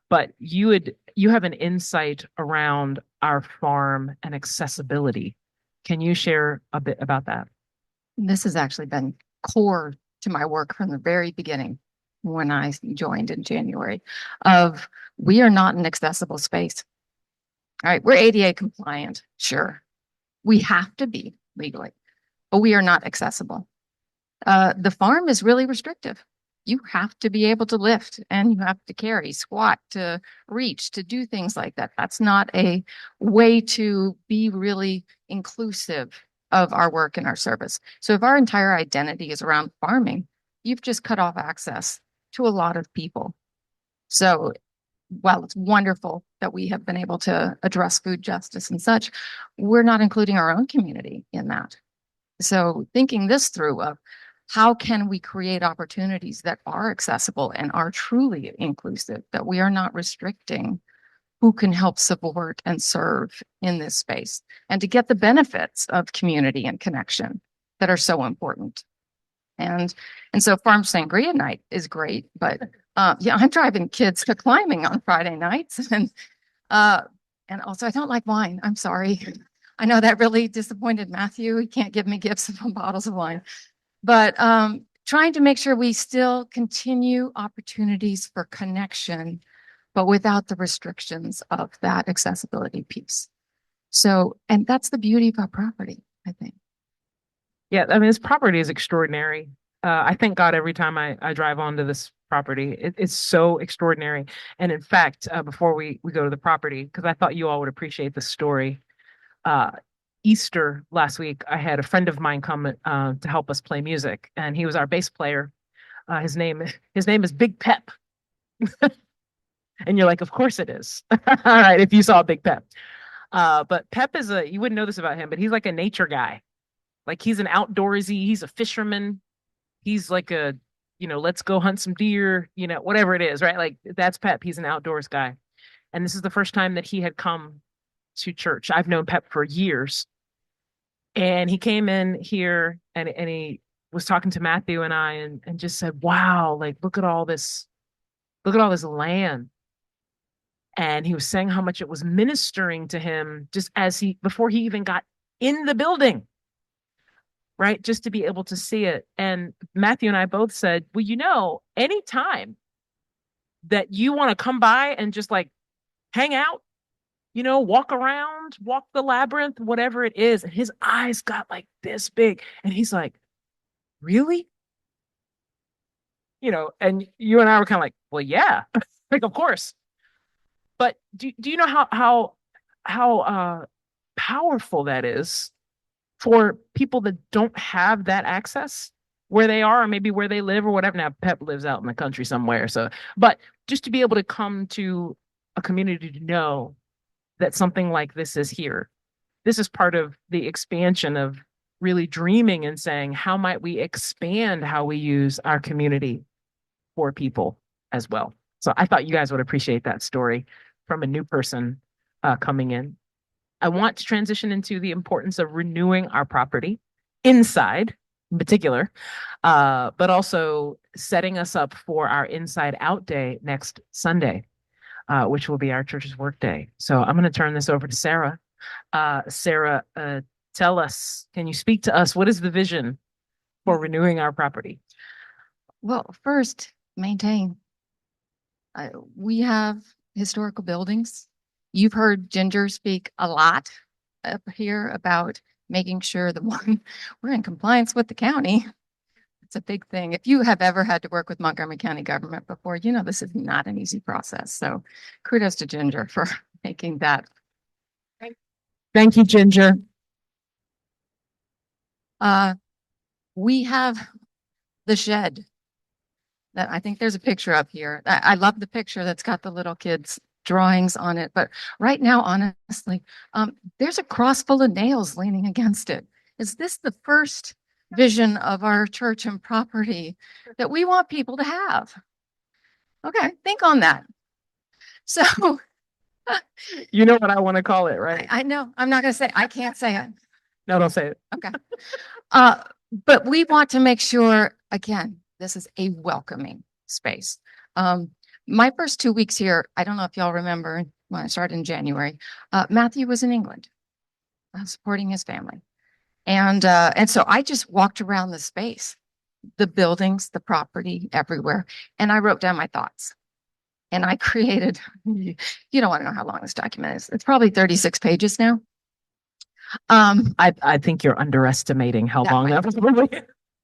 But you have an insight around our farm and accessibility. Can you share a bit about that? This has actually been core to my work from the very beginning when I joined in January of we are not an accessible space. All right, we're ADA compliant, sure. We have to be legally, but we are not accessible. The farm is really restrictive. You have to be able to lift and you have to carry, squat, to reach, to do things like that. That's not a way to be really inclusive of our work and our service. So if our entire identity is around farming, you've just cut off access to a lot of people. So while it's wonderful that we have been able to address food justice and such, we're not including our own community in that. So thinking this through of how can we create opportunities that are accessible and are truly inclusive, that we are not restricting who can help support and serve in this space, and to get the benefits of community and connection that are so important. And so farm sangria night is great, but yeah, I'm driving kids to climbing on Friday nights, and also I don't like wine. I'm sorry. I know that really disappointed Matthew. He can't give me gifts of bottles of wine, but trying to make sure we still continue opportunities for connection, but without the restrictions of that accessibility piece. So, and that's the beauty of our property, I think. Yeah, I mean, this property is extraordinary. I thank God every time I drive onto this property. It's so extraordinary. And in fact, before we go to the property, because I thought you all would appreciate the story, uh, Easter last week, I had a friend of mine come to help us play music, and he was our bass player. His name is Big Pep, and you're like, of course it is. All right, if you saw Big Pep. But Pep is you wouldn't know this about him, but he's like a nature guy. Like he's an outdoorsy, he's a fisherman. He's like let's go hunt some deer, whatever it is, right? Like that's Pep. He's an outdoors guy. And this is the first time that he had come to church. I've known Pep for years. And he came in here and he was talking to Matthew and I and just said, wow, like look at all this land. And he was saying how much it was ministering to him just before he even got in the building, right? Just to be able to see it. And Matthew and I both said, well, anytime that you want to come by and just like hang out, walk around, walk the labyrinth, whatever it is. And his eyes got like this big. And he's like, really? And you and I were kind of like, well, yeah, like, of course. But do you know how powerful that is for people that don't have that access where they are, or maybe where they live or whatever? Now, Pep lives out in the country somewhere. So, but just to be able to come to a community to know that something like this is here. This is part of the expansion of really dreaming and saying, how might we expand how we use our community for people as well? So I thought you guys would appreciate that story from a new person coming in. I want to transition into the importance of renewing our property inside in particular, but also setting us up for our Inside Out Day next Sunday, which will be our church's work day. So I'm going to turn this over to Sarah. Sarah, tell us, can you speak to us? What is the vision for renewing our property? Well, first, maintain. We have historical buildings. You've heard Ginger speak a lot up here about making sure we're in compliance with the county. It's a big thing. If you have ever had to work with Montgomery County government before, this is not an easy process. So kudos to Ginger for making that. Thank you, Ginger. We have the shed. That I think there's a picture up here. I love the picture that's got the little kids' drawings on it. But right now, honestly, there's a cross full of nails leaning against it. Is this the first vision of our church and property that we want people to have? Okay, think on that. So, you know what I want to call it, right? I know. I'm not going to say. I can't say it. No, don't say it. Okay. But we want to make sure, again, this is a welcoming space. My first 2 weeks here, I don't know if y'all remember when I started in January, Matthew was in England supporting his family. And so I just walked around the space, the buildings, the property, everywhere. And I wrote down my thoughts. And I created, you don't want to know how long this document is. It's probably 36 pages now. I think you're underestimating how long that was.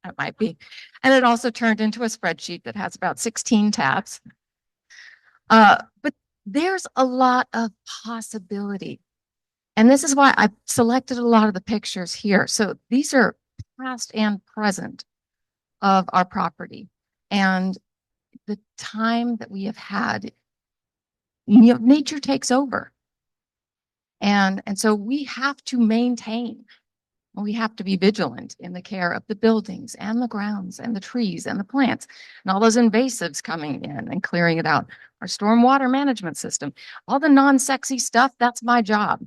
That might be. And it also turned into a spreadsheet that has about 16 tabs. But there's a lot of possibility. And this is why I selected a lot of the pictures here. So these are past and present of our property. And the time that we have had, nature takes over. And so we have to maintain. We have to be vigilant in the care of the buildings and the grounds and the trees and the plants and all those invasives coming in and clearing it out. Our stormwater management system, all the non-sexy stuff, that's my job.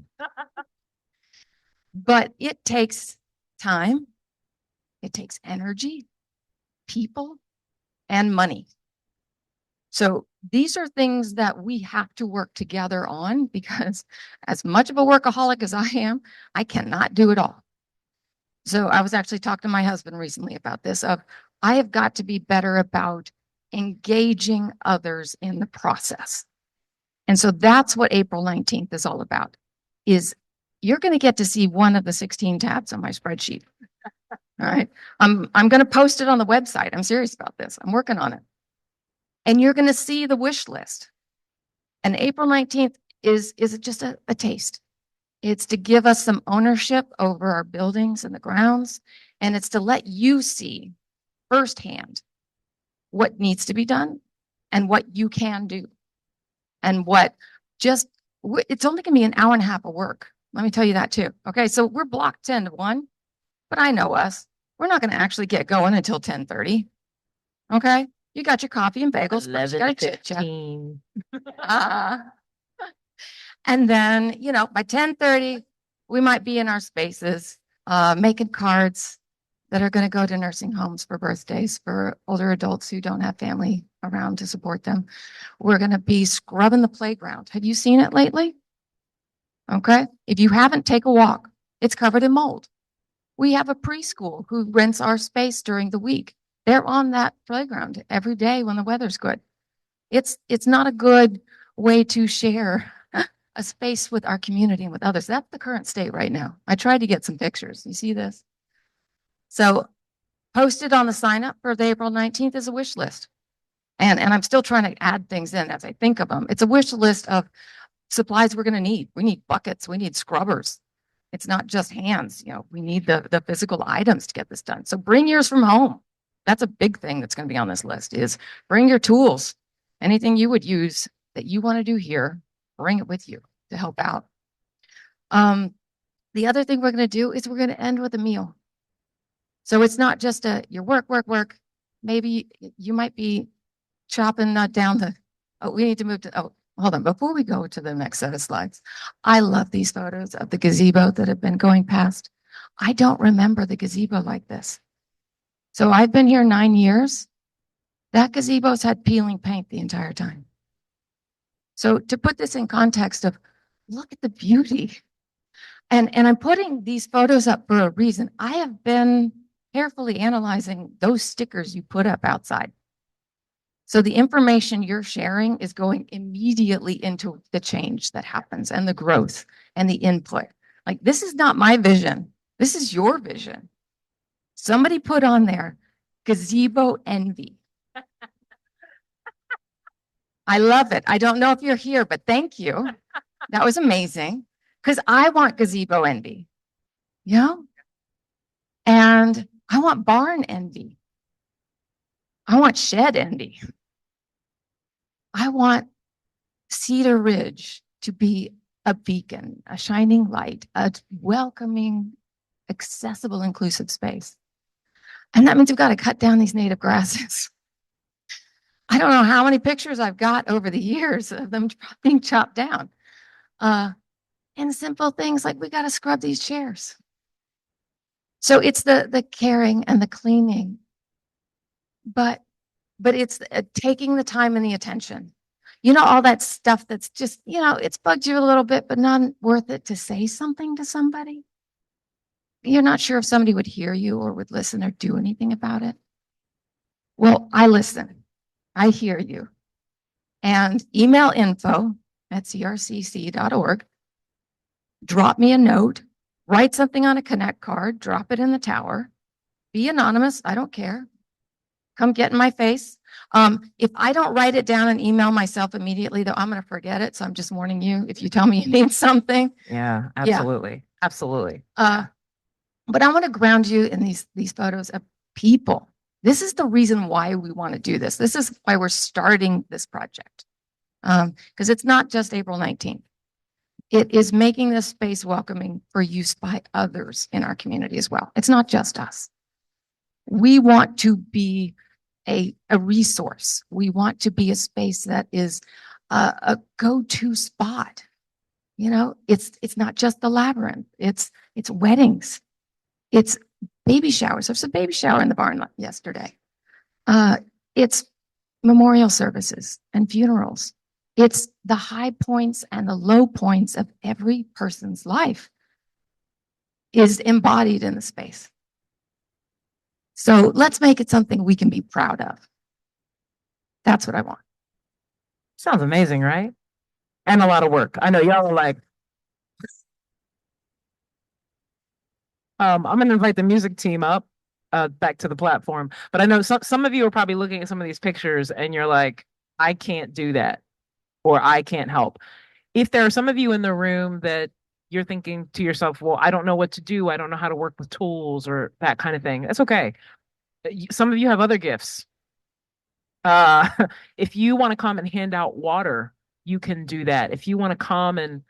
But it takes time. It takes energy. people and money. So these are things that we have to work together on, because as much of a workaholic as I am, I cannot do it all. So I was actually talking to my husband recently about this, of I have got to be better about engaging others in the process. And so that's what April 19th is all about, is you're going to get to see one of the 16 tabs on my spreadsheet. All right. I'm going to post it on the website. I'm serious about this. I'm working on it. And you're going to see the wish list. And April 19th is just a taste. It's to give us some ownership over our buildings and the grounds. And it's to let you see firsthand what needs to be done and what you can do. And what just, it's only going to be an hour and a half of work. Let me tell you that too. Okay, so we're blocked 10 to 1, but I know us. We're not going to actually get going until 10:30. Okay, you got your coffee and bagels. But you got to chit chat. And then, you know, by 10:30, we might be in our spaces, making cards that are going to go to nursing homes for birthdays for older adults who don't have family around to support them. We're going to be scrubbing the playground. Have you seen it lately? Okay. If you haven't, take a walk. It's covered in mold. We have a preschool who rents our space during the week. They're on that playground every day when the weather's good. It's not a good way to share a space with our community and with others. That's the current state right now. I tried to get some pictures. You see this? So posted on the sign up for the April 19th is a wish list. And I'm still trying to add things in as I think of them. It's a wish list of supplies we're going to need. We need buckets. We need scrubbers. It's not just hands. You know, we need the physical items to get this done. So bring yours from home. That's a big thing that's going to be on this list, is bring your tools. Anything you would use that you want to do here, bring it with you to help out. The other thing we're going to do is we're going to end with a meal. So it's not just your work. Maybe you might be chopping down the, we need to move to, hold on. Before we go to the next set of slides, I love these photos of the gazebo that have been going past. I don't remember the gazebo like this. So I've been here 9 years. That gazebo's had peeling paint the entire time. So to put this in context of, look at the beauty. And I'm putting these photos up for a reason. I have been carefully analyzing those stickers you put up outside. So the information you're sharing is going immediately into the change that happens and the growth and the input. Like, this is not my vision. This is your vision. Somebody put on there, gazebo envy. I love it. I don't know if you're here, but thank you. That was amazing. Because I want gazebo envy. You know? And I want barn envy. I want shed envy. I want Cedar Ridge to be a beacon, a shining light, a welcoming, accessible, inclusive space. And that means we've got to cut down these native grasses. I don't know how many pictures I've got over the years of them being chopped down. And simple things like we got to scrub these chairs. So it's the caring and the cleaning, but it's taking the time and the attention. You know, all that stuff that's just, you know, it's bugged you a little bit, but not worth it to say something to somebody. You're not sure if somebody would hear you or would listen or do anything about it. Well, I listen. I hear you. And email info@crcc.org. Drop me a note. Write something on a Connect card. Drop it in the tower. Be anonymous. I don't care. Come get in my face. If I don't write it down and email myself immediately, though, I'm going to forget it. So I'm just warning you if you tell me you need something. Yeah, absolutely. Yeah. Absolutely. But I want to ground you in these photos of people. This is the reason why we want to do this. This is why we're starting this project. Because it's not just April 19th. It is making this space welcoming for use by others in our community as well. It's not just us. We want to be a resource. We want to be a space that is a go-to spot. You know, it's not just the labyrinth. It's weddings. It's baby showers. There's a baby shower in the barn yesterday. It's memorial services and funerals. It's the high points and the low points of every person's life is embodied in the space. So let's make it something we can be proud of. That's what I want. Sounds amazing, right? And a lot of work. I know y'all are like, I'm going to invite the music team up, back to the platform. But I know some of you are probably looking at some of these pictures and you're like, I can't do that, or I can't help. If there are some of you in the room that you're thinking to yourself, well, I don't know what to do, I don't know how to work with tools or that kind of thing, that's okay. Some of you have other gifts. Uh, if you want to come and hand out water, you can do that. If you want to come and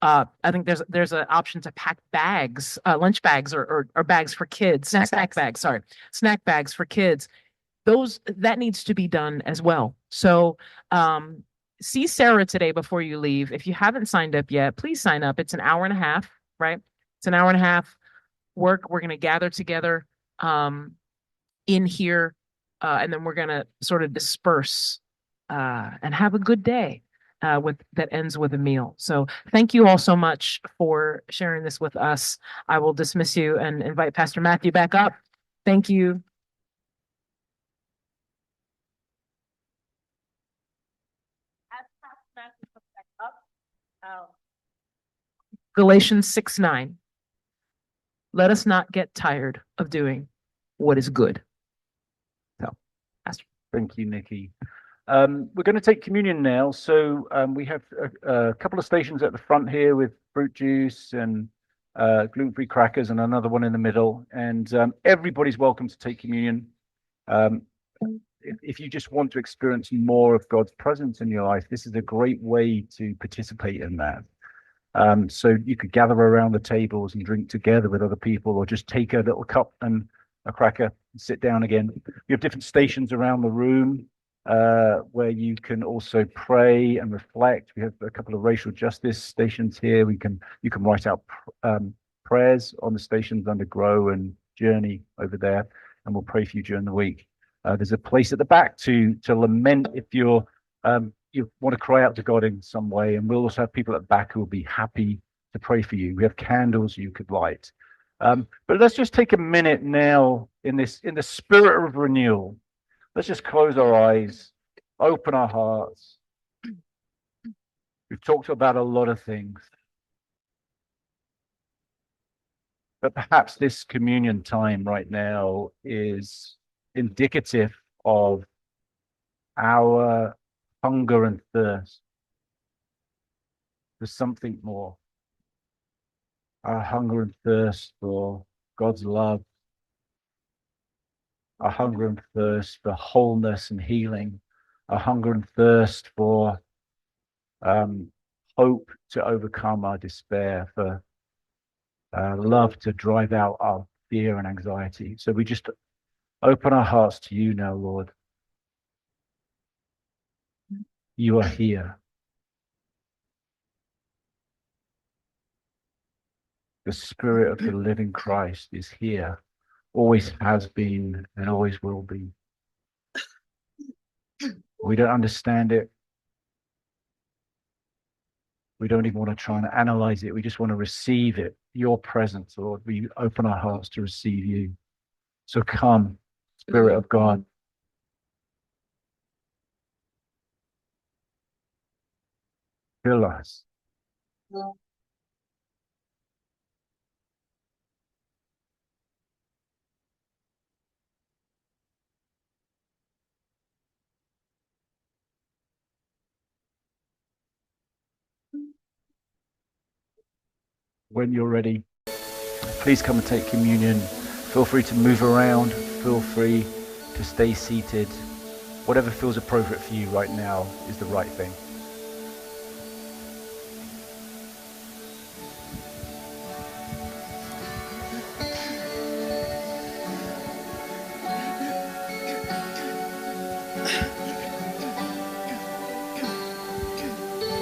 I think there's an option to pack bags, lunch bags or bags for kids, snack bags, sorry, snack bags for kids. That needs to be done as well. So see Sarah today before you leave. If you haven't signed up yet, please sign up. It's an hour and a half, right? It's an hour and a half work. We're going to gather together in here, and then we're going to sort of disperse and have a good day that ends with a meal. So thank you all so much for sharing this with us. I will dismiss you and invite Pastor Matthew back up. Thank you. Galatians 6:9. Let us not get tired of doing what is good. So, Pastor. Thank you, Nikki. We're going to take communion now. So we have a couple of stations at the front here with fruit juice and gluten-free crackers and another one in the middle. And everybody's welcome to take communion. If you just want to experience more of God's presence in your life, this is a great way to participate in that. So you could gather around the tables and drink together with other people, or just take a little cup and a cracker and sit down again. We have different stations around the room where you can also pray and reflect. We have a couple of racial justice stations here. You can write out prayers on the stations under Grow and Journey over there, and we'll pray for you during the week. There's a place at the back to lament if you want to cry out to God in some way, and we'll also have people at the back who will be happy to pray for you. We have candles you could light. But let's just take a minute now in the spirit of renewal. Let's just close our eyes, open our hearts. We've talked about a lot of things. But perhaps this communion time right now is indicative of our hunger and thirst for something more. Our hunger and thirst for God's love. Our hunger and thirst for wholeness and healing. Our hunger and thirst for hope to overcome our despair, for love to drive out our fear and anxiety. So we just open our hearts to you now, Lord. You are here. The Spirit of the living Christ is here, always has been and always will be. We don't understand it. We don't even want to try and analyze it. We just want to receive it, your presence, Lord. We open our hearts to receive you. So come, Spirit of God. Fill us. When you're ready, please come and take communion. Feel free to move around. Feel free to stay seated. Whatever feels appropriate for you right now is the right thing.